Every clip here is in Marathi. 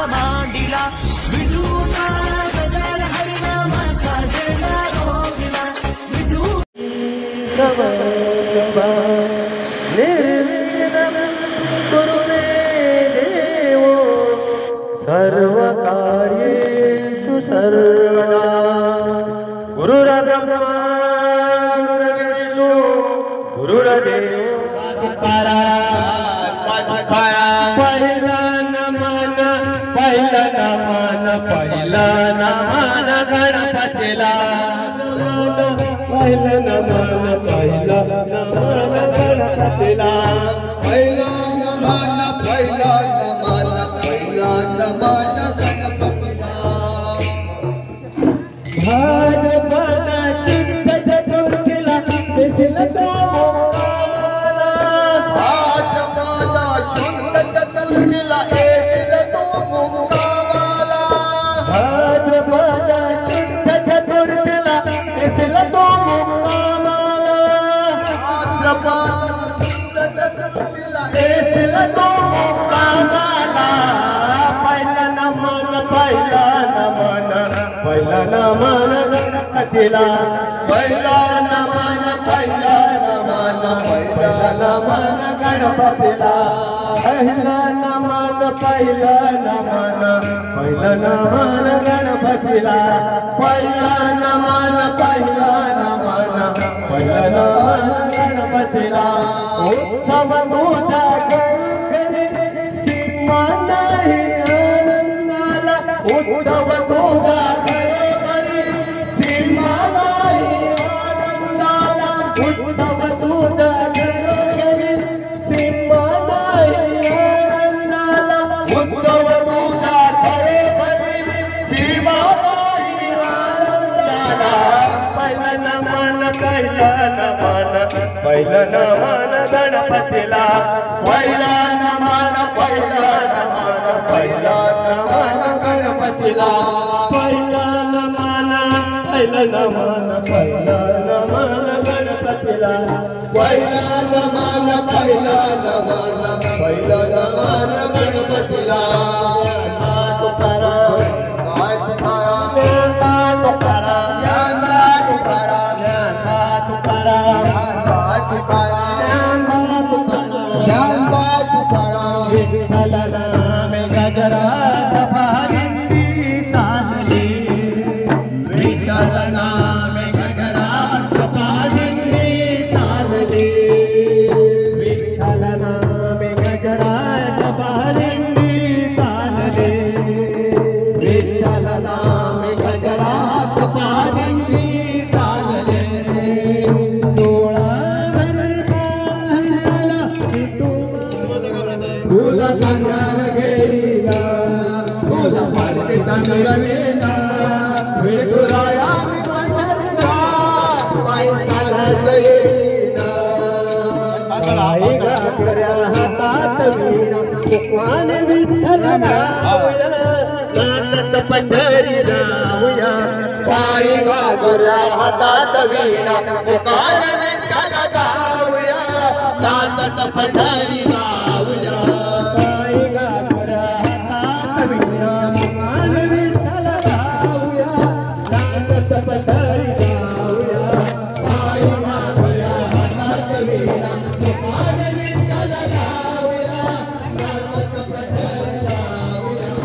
मांडिला विठूचा गजर हरिनामाचा झेंडा रोविला विठू निर्विघ्नं कुरु मे देव सर्वकार्येषु सर्वदा गुरुर्ब्रह्मा गुरुर्विष्णु गुरुर्देव पहिला नमन गणपतीला पहिला नमन गणपतीला पहिला नमन गणपतीला भाद्रपद शुद्ध चतुर्थीला दिसला तो मुक्कामाला भाद्रपद शुद्ध चतुर्थीला येशील तू मुक्कामाला भाद्रपद शुद्ध चतुर्थीला दिसला तो मुक्कामाला भाद्रपद शुद्ध चतुर्थीला दिसला तो मुक्कामाला पहिला नमन गणपतीला पहिला नमन गणपतीला पहिला नमन गणपतीला पहिला नमन गणपतीला उत्सव तुझा घरी सीमा नाही आनंदाला उत्सव तुझा घरी सीमा नाही आनंदाला उत्सव तुझा घरी सीमा नाही आनंदाला उत्सव तुझा घरी सीमा नाही आनंदाला पहिला नमन गणपतीला पहिला नमन गणपतीला पहिला नमन गणपतीला पहिला नमन गणपतीला तुकाराम काय तुकाराम तुकाराम ज्ञानदा तुकाराम तुकाराम काय तुकाराम ज्ञानदा तुकाराम विठ्ठल नाम गजरात भारिंदी चालली विठ्ठल नाम गजरात भारिंदी चालली विठ्ठल नाम गजरात भारिंदी चालली विठ्ठल नाम गजरात भारिंदी चालली डोळावर पाहण्याला फुल संगार गेलीना फुल मार्केट मिळवेना विठुराया मी पंढरीला पायी चालत येईना आई गागऱ्या हातात वीणा कुकवान विठ्ठल नावया नाचत पंढरी जाऊया पायी गागऱ्या हातात वीणा मुकान विठ्ठल जाऊया नाचत पंढरी जाऊया आई गागऱ्या हातात वीणा कुकवान विठ्ठल जाऊया नाचत पंढरी जाऊया पायी गागऱ्या हातात वीणा मुकान विठ्ठल जाऊया नाचत पंढरी जाऊया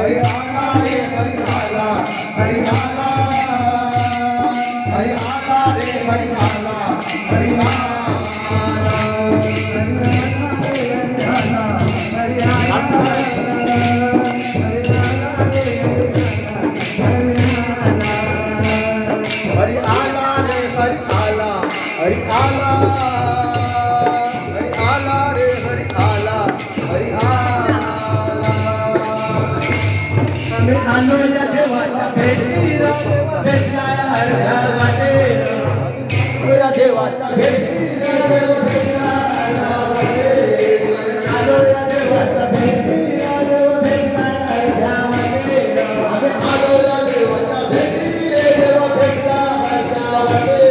हरी आला रे हरी आला हरी आला हरी आला रे हरी आला हरी आला हरी आला रे हरी आला हरी आला हरी आला रे हरी आला हरी आला आम्ही आलो या देवाच्या भेटीला भेटला अर्ध्या वाटेला या देवाच्या भेटीला देव भेटला अर्ध्या वाटेला आलो या देवाच्या भेटीला देव भेटला अर्ध्या वाटेला आम्ही आलो या देवाच्या भेटीला देव भेटला अर्ध्या वाटेला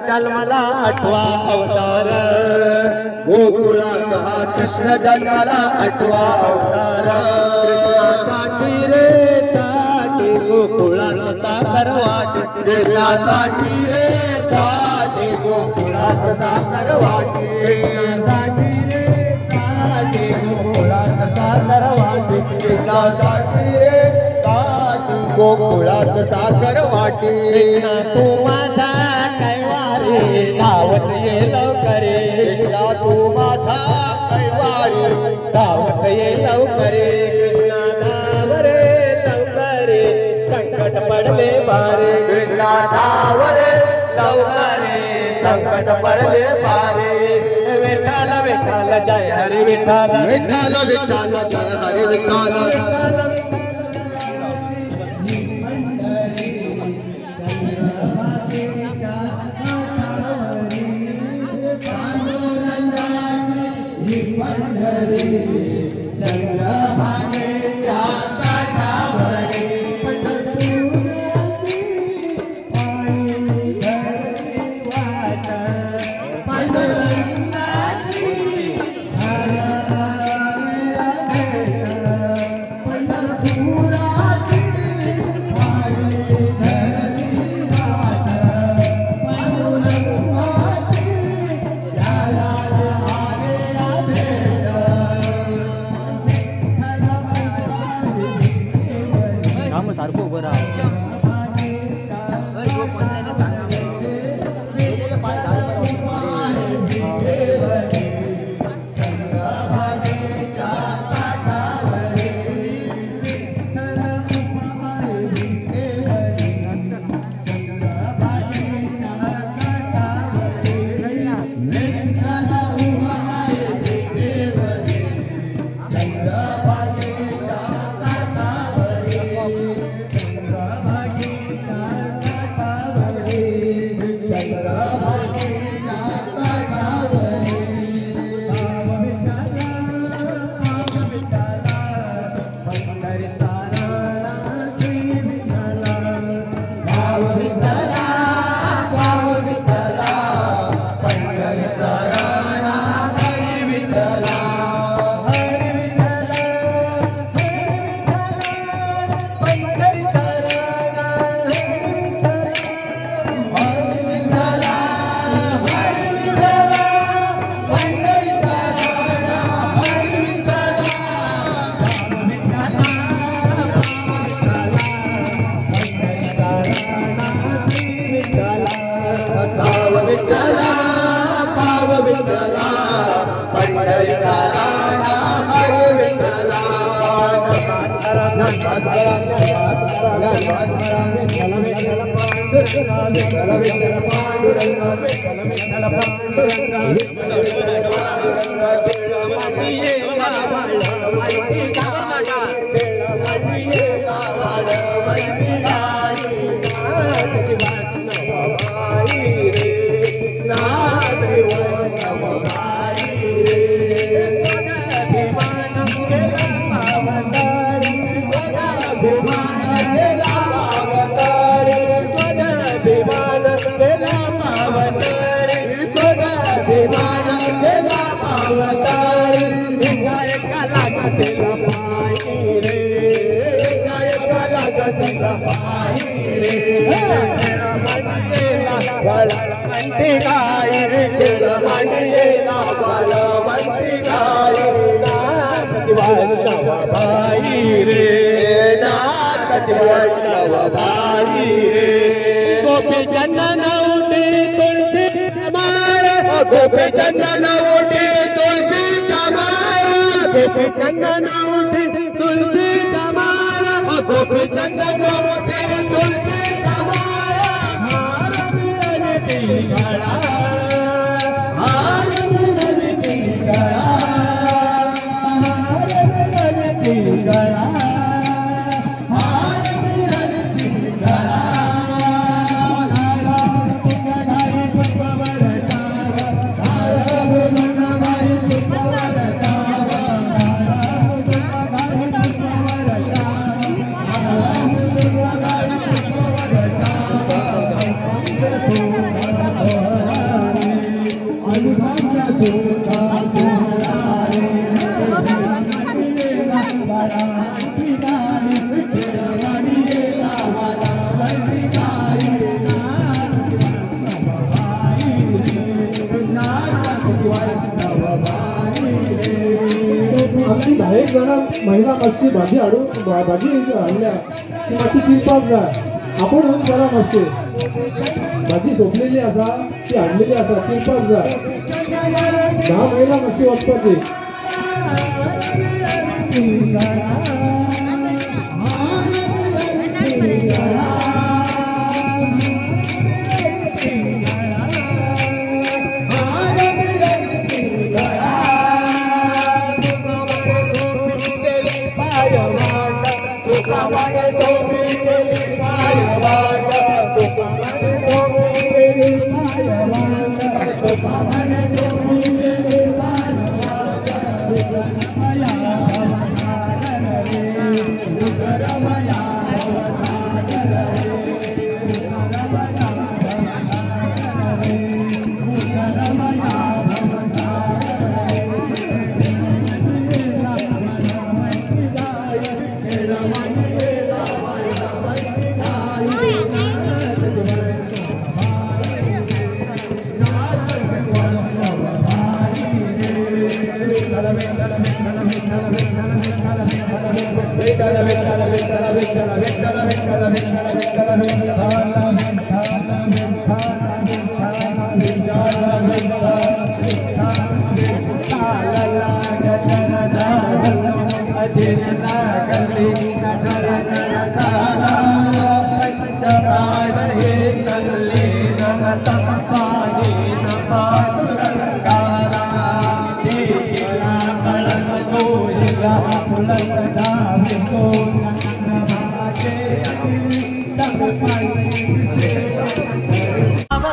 जन्माला आठवा अवतार गोकुळात हा कृष्ण जन्माला आठवा अवतार कृष्णासाठी रे साठी गोकुळात साखर वाट कृष्णासाठी रे साठी साठी गोकुळात साखर वाटी साठी रे साठी गोकुळात साखर वाटी कृष्णासाठी रे साठी गोकुळात साखर वाटी कृष्णा तू माझा कैवारी धावत ये लवकरे कृष्णा तू माझा कैवारी धावत ये लवकरे कृष्णा धाव रे लवकरे संकट पडले बारे कृष्णा धाव रे लवकरे संकट पडले पारे विठ्ठल विठ्ठल जय हरी विठ्ठल विठ्ठल विठ्ठल जय हरी विठ्ठल गोपी चंदन उठे तुलसी माळ गोपी चंदन उठे तुळशी माळ गोपी चंदन उठे तुलसी माळ गोपी चंदन उठे तुळशी माळ हार मिळते गळा हार मिळते गळा हार मिळते गळा आमची 10 जण महिला मातशी भाजी हाडून भाजी हाडल्या ती मातशी चिरपाक जाय आपण होऊन करा मातशे भाजी सोपलेली आसा ती हाडलेली आसा चिरपाक जाय 10 महिला मातशी वचपाची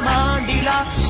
मांडिला